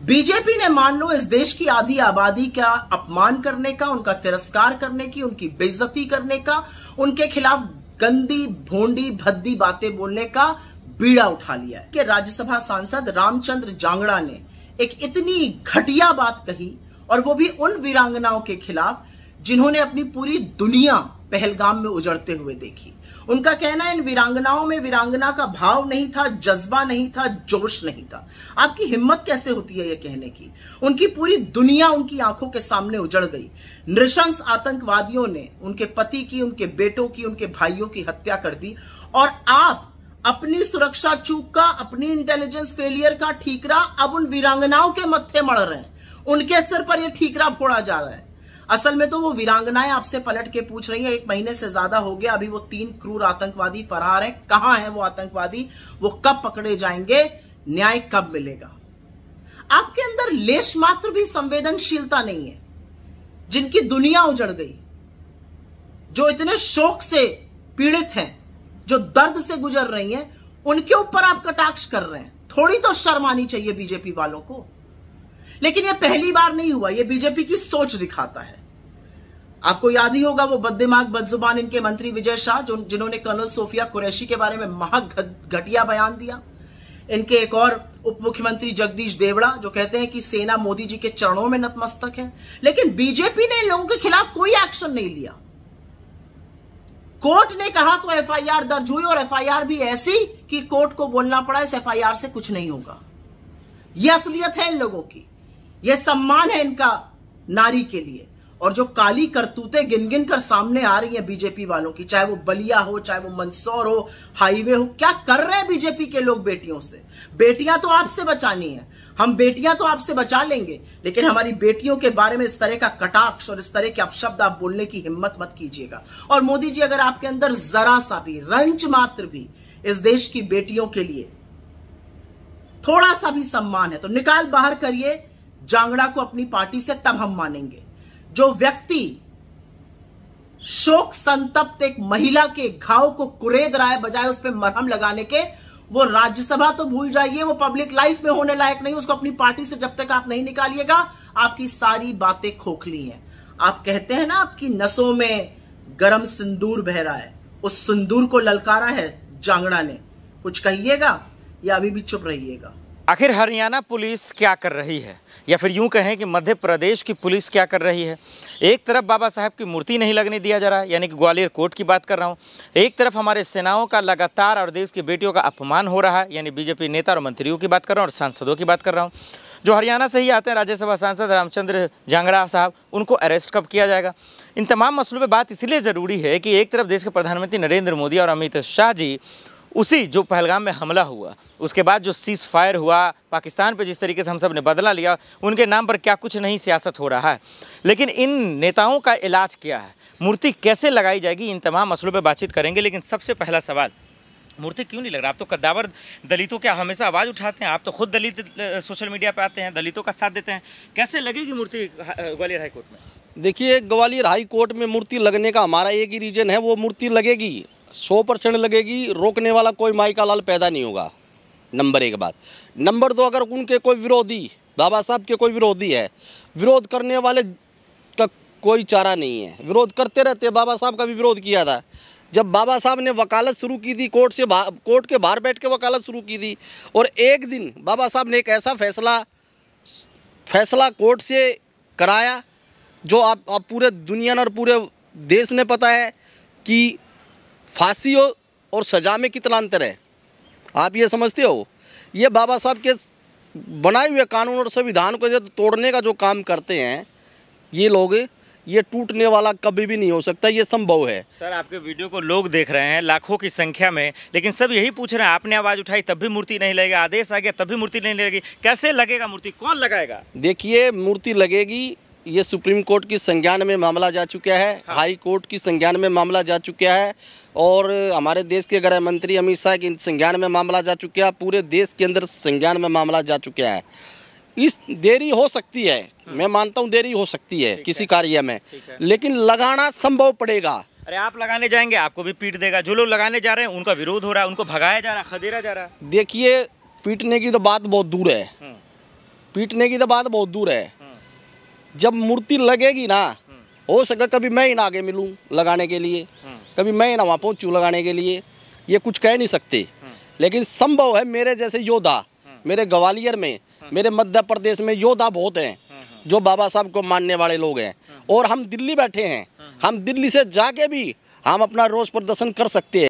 BJP ने मान लो इस देश की आधी आबादी का अपमान करने का, उनका तिरस्कार करने की, उनकी बेइज्जती करने का, उनके खिलाफ गंदी भोंडी भद्दी बातें बोलने का बीड़ा उठा लिया है कि राज्यसभा सांसद रामचंद्र जांगड़ा ने एक इतनी घटिया बात कही, और वो भी उन वीरांगनाओं के खिलाफ जिन्होंने अपनी पूरी दुनिया पहलगाम में उजड़ते हुए देखी। उनका कहना है इन वीरांगनाओं में वीरांगना का भाव नहीं था, जज्बा नहीं था, जोश नहीं था। आपकी हिम्मत कैसे होती है ये कहने की? उनकी पूरी दुनिया उनकी आंखों के सामने उजड़ गई। नृशंस आतंकवादियों ने उनके पति की, उनके बेटों की, उनके भाइयों की हत्या कर दी, और आप अपनी सुरक्षा चूक का, अपनी इंटेलिजेंस फेलियर का ठीकरा अब उन वीरांगनाओं के मत्थे मढ़ रहे हैं। उनके सिर पर यह ठीकरा फोड़ा जा रहा है। असल में तो वो वीरांगनाएं आपसे पलट के पूछ रही हैं, 1 महीने से ज्यादा हो गया, अभी वो 3 क्रूर आतंकवादी फरार हैं। कहां है वो आतंकवादी? वो कब पकड़े जाएंगे? न्याय कब मिलेगा? आपके अंदर लेश मात्र भी संवेदनशीलता नहीं है। जिनकी दुनिया उजड़ गई, जो इतने शोक से पीड़ित हैं, जो दर्द से गुजर रही हैं, उनके ऊपर आप कटाक्ष कर रहे हैं। थोड़ी तो शर्म आनी चाहिए बीजेपी वालों को। लेकिन यह पहली बार नहीं हुआ, यह बीजेपी की सोच दिखाता है। आपको याद ही होगा वो बददिमाग बदजुबान इनके मंत्री विजय शाह, जिन्होंने कर्नल सोफिया कुरैशी के बारे में घटिया बयान दिया। इनके एक और उप मुख्यमंत्री जगदीश देवड़ा, जो कहते हैं कि सेना मोदी जी के चरणों में नतमस्तक है। लेकिन बीजेपी ने इन लोगों के खिलाफ कोई एक्शन नहीं लिया। कोर्ट ने कहा तो एफआईआर दर्ज हुई, और एफआईआर भी ऐसी कि कोर्ट को बोलना पड़ा इस एफआईआर से कुछ नहीं होगा। यह असलियत है इन लोगों की, यह सम्मान है इनका नारी के लिए। और जो काली करतूतें गिन गिन कर सामने आ रही हैं बीजेपी वालों की, चाहे वो बलिया हो, चाहे वो मंदसौर हो, हाईवे हो, क्या कर रहे हैं बीजेपी के लोग बेटियों से? बेटियां तो आपसे बचानी है, हम बेटियां तो आपसे बचा लेंगे, लेकिन हमारी बेटियों के बारे में इस तरह का कटाक्ष और इस तरह के अपशब्द आप बोलने की हिम्मत मत कीजिएगा। और मोदी जी, अगर आपके अंदर जरा सा भी, रंच मात्र भी इस देश की बेटियों के लिए थोड़ा सा भी सम्मान है तो निकाल बाहर करिए जांगड़ा को अपनी पार्टी से, तब हम मानेंगे। जो व्यक्ति शोक संतप्त एक महिला के घाव को कुरेद रहा है बजाय उस पर मरहम लगाने के, वो राज्यसभा तो भूल जाइए, वो पब्लिक लाइफ में होने लायक नहीं। उसको अपनी पार्टी से जब तक आप नहीं निकालिएगा, आपकी सारी बातें खोखली हैं। आप कहते हैं ना आपकी नसों में गरम सिंदूर बह रहा है, उस सिंदूर को ललकारा है जांगड़ा ने। कुछ कहिएगा या अभी भी चुप रहिएगा? आखिर हरियाणा पुलिस क्या कर रही है, या फिर यूं कहें कि मध्य प्रदेश की पुलिस क्या कर रही है? एक तरफ बाबा साहब की मूर्ति नहीं लगने दिया जा रहा है, यानी कि ग्वालियर कोर्ट की बात कर रहा हूं। एक तरफ हमारे सेनाओं का लगातार और देश की बेटियों का अपमान हो रहा है, यानी बीजेपी नेता और मंत्रियों की बात कर रहा हूं और सांसदों की बात कर रहा हूं। जो हरियाणा से ही आते हैं राज्यसभा सांसद रामचंद्र जांगड़ा साहब, उनको अरेस्ट कब किया जाएगा? इन तमाम मसलों पर बात इसलिए ज़रूरी है कि एक तरफ देश के प्रधानमंत्री नरेंद्र मोदी और अमित शाह जी उसी जो पहलगाम में हमला हुआ, उसके बाद जो सीज फायर हुआ, पाकिस्तान पे जिस तरीके से हम सब ने बदला लिया, उनके नाम पर क्या कुछ नहीं सियासत हो रहा है। लेकिन इन नेताओं का इलाज क्या है, मूर्ति कैसे लगाई जाएगी, इन तमाम मसलों पे बातचीत करेंगे। लेकिन सबसे पहला सवाल, मूर्ति क्यों नहीं लग रहा? आप तो कद्दावर दलितों के हमेशा आवाज़ उठाते हैं, आप तो खुद दलित सोशल मीडिया पर आते हैं, दलितों का साथ देते हैं। कैसे लगेगी मूर्ति ग्वालियर हाई कोर्ट में? देखिए, ग्वालियर हाई कोर्ट में मूर्ति लगने का हमारा एक ही रीज़न है, वो मूर्ति लगेगी, 100% लगेगी। रोकने वाला कोई माई का लाल पैदा नहीं होगा, नंबर 1 बात। नंबर 2, अगर उनके कोई विरोधी, बाबा साहब के कोई विरोधी है, विरोध करने वाले का कोई चारा नहीं है, विरोध करते रहते। बाबा साहब का भी विरोध किया था जब बाबा साहब ने वकालत शुरू की थी, कोर्ट के बाहर बैठ के वकालत शुरू की थी। और एक दिन बाबा साहब ने एक ऐसा फैसला कोर्ट से कराया जो आप पूरे दुनिया और पूरे देश ने पता है कि फांसी और सज़ा में कितना अंतर है। आप ये समझते हो? ये बाबा साहब के बनाए हुए कानून और संविधान को जो तोड़ने का जो काम करते हैं ये लोग, ये टूटने वाला कभी भी नहीं हो सकता, ये संभव है। सर, आपके वीडियो को लोग देख रहे हैं लाखों की संख्या में, लेकिन सब यही पूछ रहे हैं, आपने आवाज़ उठाई तब भी मूर्ति नहीं लगेगा, आदेश आ गया तब भी मूर्ति नहीं लगेगी, कैसे लगेगा मूर्ति? कौन लगाएगा? देखिए, मूर्ति लगेगी, ये सुप्रीम कोर्ट की संज्ञान में मामला जा चुका है। हाँ। हाई कोर्ट की संज्ञान में मामला जा चुका है, और हमारे देश के गृह मंत्री अमित शाह की संज्ञान में मामला जा चुका है। पूरे देश के अंदर संज्ञान में मामला जा चुका है। इस देरी हो सकती है, मैं मानता हूँ देरी हो सकती है किसी कार्य में, लेकिन लगाना संभव पड़ेगा। अरे आप लगाने जाएंगे आपको भी पीट देगा। जो लोग लगाने जा रहे हैं उनका विरोध हो रहा है, उनको भगाया जा रहा है, खदेड़ा जा रहा है। देखिए, पीटने की तो बात बहुत दूर है, पीटने की तो बात बहुत दूर है। जब मूर्ति लगेगी ना, हो सके कभी मैं ही ना आगे मिलूं लगाने के लिए, कभी मैं ही ना वहाँ पहुँचूँ लगाने के लिए, ये कुछ कह नहीं सकते। लेकिन संभव है मेरे जैसे योद्धा, मेरे ग्वालियर में, मेरे मध्य प्रदेश में योद्धा बहुत हैं जो बाबा साहब को मानने वाले लोग हैं। और हम दिल्ली बैठे हैं, हम दिल्ली से जाके भी हम अपना रोष प्रदर्शन कर सकते हैं।